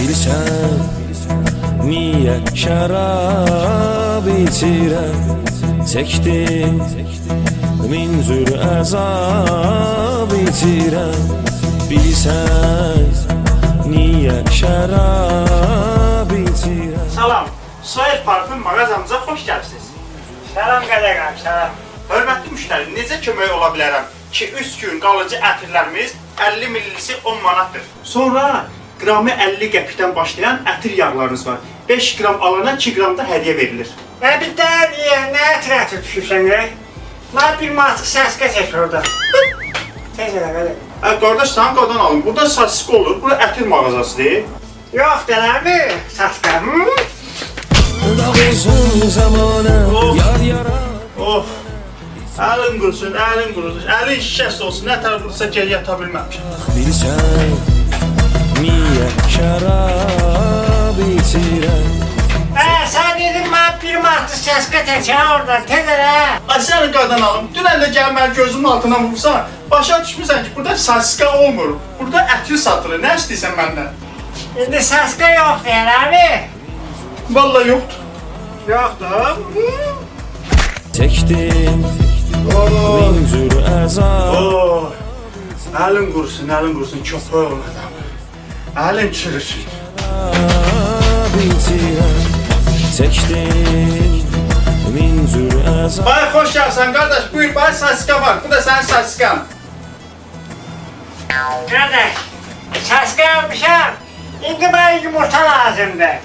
Bilsən, niyə şərab içirəm? Çəkdim min cür əzab içirəm. Bilsən, niyə şərab içirəm? Salam, Soyuz Parfüm mağazamıza xoş gəlsiniz. Salam qədəqəm, salam. Hörmətli müştəri, necə kömək ola bilərəm ki, 3 gün qalıcı ətirlərimiz 50 millisi 10 manatdır. Sonra qramı 50 qəpikdən başlayan ətir yağlarınız var. 5 qram alana 2 qram da hədiyyə verilir. Bir də nə ətrafı düşürsən, Mən bir manatıq səskə çək orada. Tez elə, belə. Qardaş, sana qadan alın. Burada saçsıq olur, bura ətir mağazasıdır. Yox, dələmi, səskə. Dağılsın zamanı, yar yara. Of, əlin qurusun, əlin qurusun. Əlin şişəsi olsun, nə tər qursa gəl yata bilməmişəm. Bilsən, niyə şərab içirəm? Sən dedin, mən bir manatıq səskə çəkən oradan, tez elə. Ay səni qadan alım. Dünən də gəl mənim gözümün altına vursan, başa düşmüsən ki, burada saçsıq olmur. Burada ətir satılır. Nə istəyirsən məndən? İndi səskə yoxdur, eləmi? Vallahi yoxdur. Yoxdur. Çəkdim min cür əzab. Əlin qurusun, köpək ol adam. Əlin çürüsün. Çəkdim min cür əzab. Bay xoş gəlsən qardaş, buyur, bay saçsıqa var. Bu da sənin saçsıqan. Qardaş, səskə almışam. İndi mənə yumurta lazımdır.